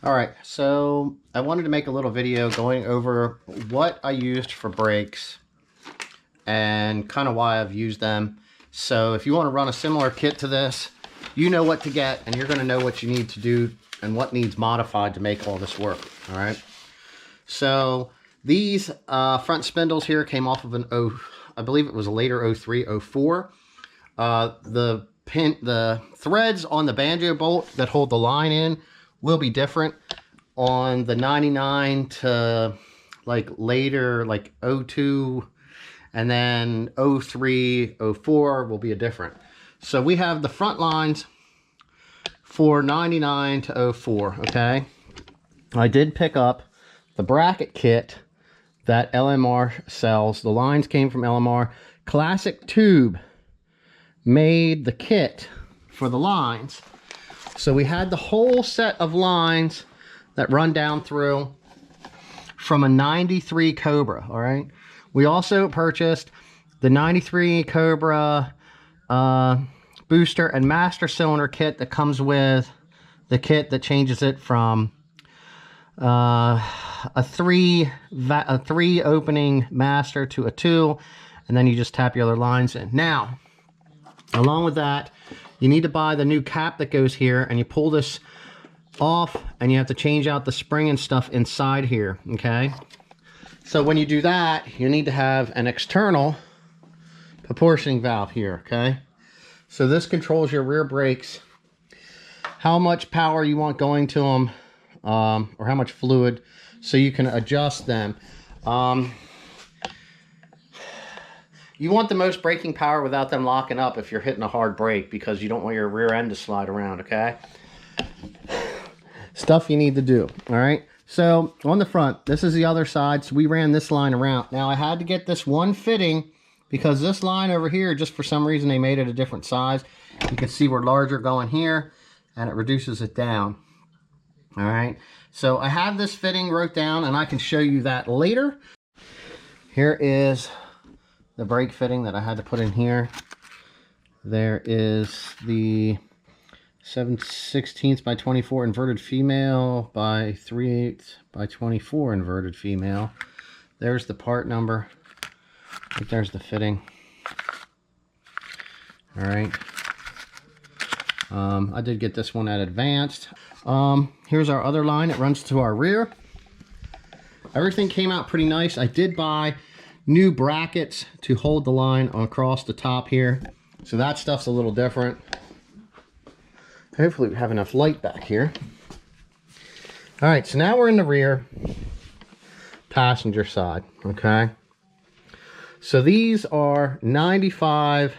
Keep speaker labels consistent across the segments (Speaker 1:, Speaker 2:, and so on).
Speaker 1: All right, so I wanted to make a little video going over what I used for brakes and kind of why I've used them. So if you want to run a similar kit to this, you know what to get and you're going to know what you need to do and what needs modified to make all this work. All right, so these front spindles here came off of I believe it was a later 03, 04. The threads on the banjo bolt that hold the line in will be different on the 99 to like later, like 02, and then 03, 04 will be a different. So we have the front lines for 99 to 04, okay? I did pick up the bracket kit that LMR sells. The lines came from LMR. Classic Tube made the kit for the lines. So we had the whole set of lines that run down through from a 93 Cobra, all right? We also purchased the 93 Cobra booster and master cylinder kit that comes with the kit that changes it from a three opening master to a 2, and then you just tap your other lines in. Now, along with that, you need to buy the new cap that goes here, and you pull this off and you have to change out the spring and stuff inside here, okay? So when you do that, you need to have an external proportioning valve here, okay? So this controls your rear brakes, how much power you want going to them, or how much fluid, so you can adjust them. You want the most braking power without them locking up if you're hitting a hard brake, because you don't want your rear end to slide around, okay? Stuff you need to do, all right? So on the front, this is the other side, so we ran this line around. Now I had to get this one fitting because this line over here, just for some reason they made it a different size. You can see we're larger going here, and it reduces it down, all right? So I have this fitting wrote down, and I can show you that later. Here is the brake fitting that I had to put in here. There is the 7/16 by 24 inverted female by 3/8 by 24 inverted female. There's the part number. Right there's the fitting. All right. I did get this one at Advanced. Here's our other line. It runs to our rear. Everything came out pretty nice. I did buy new brackets to hold the line across the top here, so that stuff's a little different. Hopefully we have enough light back here. All right, so now we're in the rear passenger side, okay? So these are 95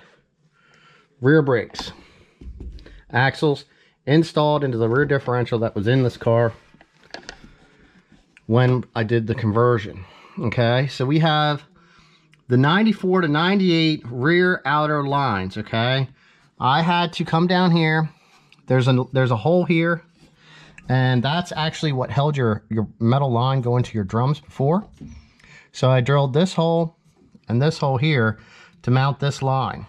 Speaker 1: rear brakes, axles installed into the rear differential that was in this car when I did the conversion, okay? So we have the 94 to 98 rear outer lines, okay? I had to come down here. There's a hole here, and that's actually what held your metal line going to your drums before. So I drilled this hole and this hole here to mount this line.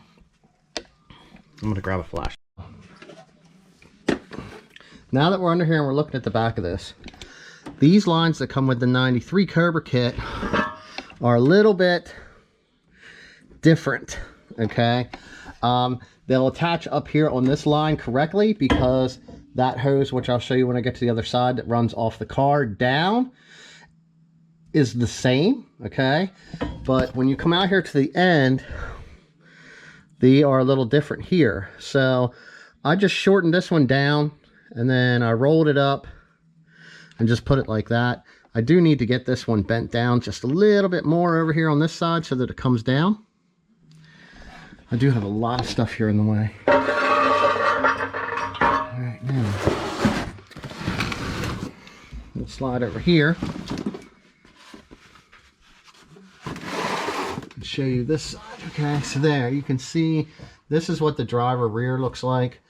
Speaker 1: I'm gonna grab a flash. Now that we're under here and we're looking at the back of this, these lines that come with the 93 Cobra kit are a little bit different, okay? They'll attach up here on this line correctly because that hose, which I'll show you when I get to the other side, that runs off the car down, is the same, okay? But when you come out here to the end, they are a little different here. So I just shortened this one down, and then I rolled it up and just put it like that. I do need to get this one bent down just a little bit more over here on this side so that it comes down. I do have a lot of stuff here in the way. All right, now we'll slide over here and show you this side. Okay, so there you can see this is what the driver rear looks like.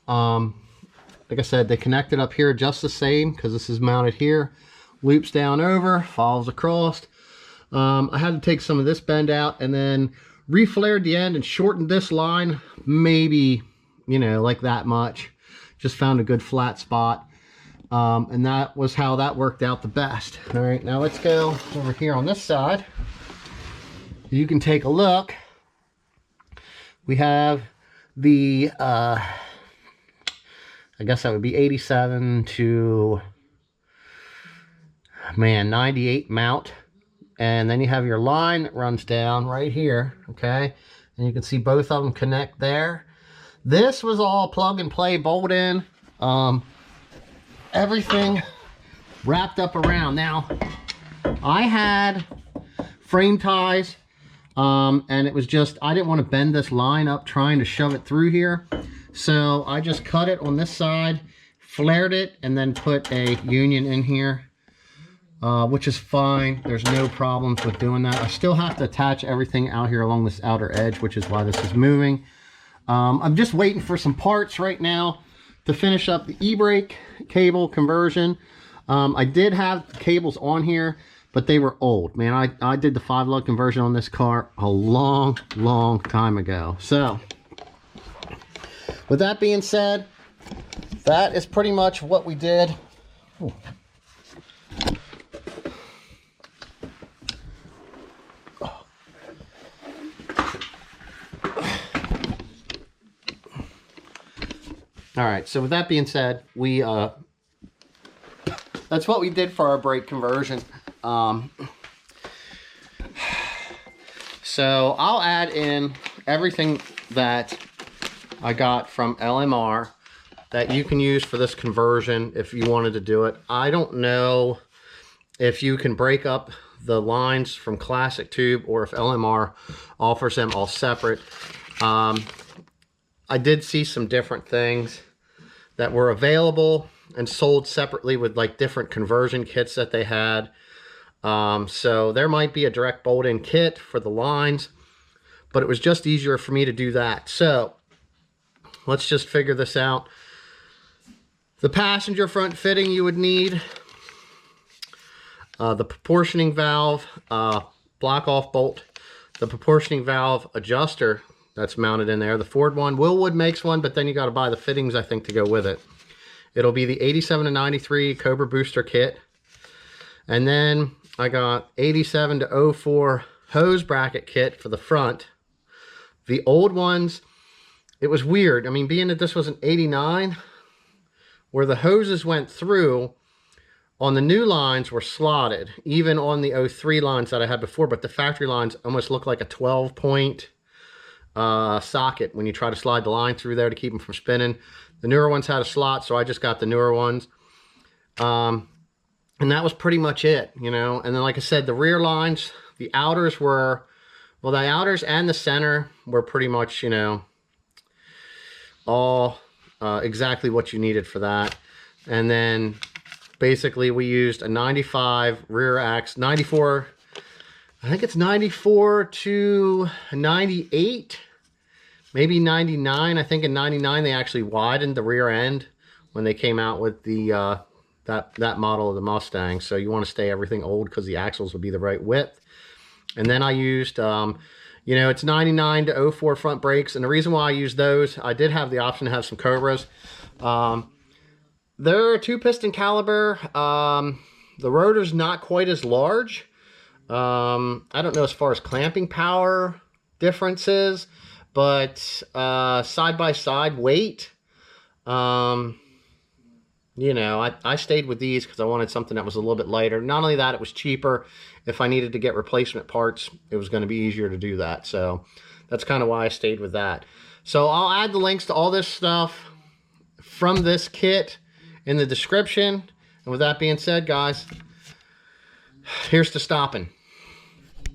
Speaker 1: Like I said, they connected up here just the same because this is mounted here. Loops down over, follows across. I had to take some of this bend out and then reflared the end and shortened this line, maybe, you know, like that much. Just found a good flat spot. And that was how that worked out the best. All right, now let's go over here on this side. You can take a look. We have the, I guess that would be 87 to, man, 98 mount. And then you have your line that runs down right here, okay? And you can see both of them connect there. This was all plug and play, bolt in. Everything wrapped up around. Now, I had frame ties, and it was just, I didn't want to bend this line up trying to shove it through here. So I just cut it on this side, flared it, and then put a union in here. Which is fine. There's no problems with doing that. I still have to attach everything out here along this outer edge, which is why this is moving. I'm just waiting for some parts right now to finish up the e-brake cable conversion. I did have cables on here, but they were old. Man, I did the 5-lug conversion on this car a long, long time ago. So, with that being said, that is pretty much what we did. Ooh. All right, so with that being said, we that's what we did for our brake conversion. So I'll add in everything that I got from LMR that you can use for this conversion if you wanted to do it. I don't know if you can break up the lines from Classic Tube or if LMR offers them all separate. I did see some different things that were available and sold separately with like different conversion kits that they had. So there might be a direct bolt-in kit for the lines, but it was just easier for me to do that. So let's just figure this out. The passenger front fitting you would need, the proportioning valve, block-off bolt, the proportioning valve adjuster that's mounted in there. The Ford one, Willwood makes one, but then you got to buy the fittings, I think, to go with it. It'll be the 87 to 93 Cobra Booster kit. And then I got 87 to 04 hose bracket kit for the front. The old ones, it was weird. I mean, being that this was an 89, where the hoses went through, on the new lines were slotted, even on the 03 lines that I had before, but the factory lines almost look like a 12-point socket when you try to slide the line through there to keep them from spinning. The newer ones had a slot, so I just got the newer ones. And that was pretty much it, you know. And then, like I said, the rear lines, the outers were, well, the outers and the center were pretty much, you know, all exactly what you needed for that. And then basically we used a 95 rear axle, 94, I think it's 94 to 98, maybe 99. I think in 99 they actually widened the rear end when they came out with the that model of the Mustang. So you want to stay everything old because the axles will be the right width. And then I used, you know, it's 99 to 04 front brakes. And the reason why I used those, I did have the option to have some Cobras. They're a 2-piston caliber. The rotor's not quite as large. I don't know as far as clamping power differences, but side-by-side weight, you know, I stayed with these because I wanted something that was a little bit lighter. Not only that, it was cheaper. If I needed to get replacement parts, it was going to be easier to do that. So that's kind of why I stayed with that. So I'll add the links to all this stuff from this kit in the description. And with that being said, guys, here's to stopping.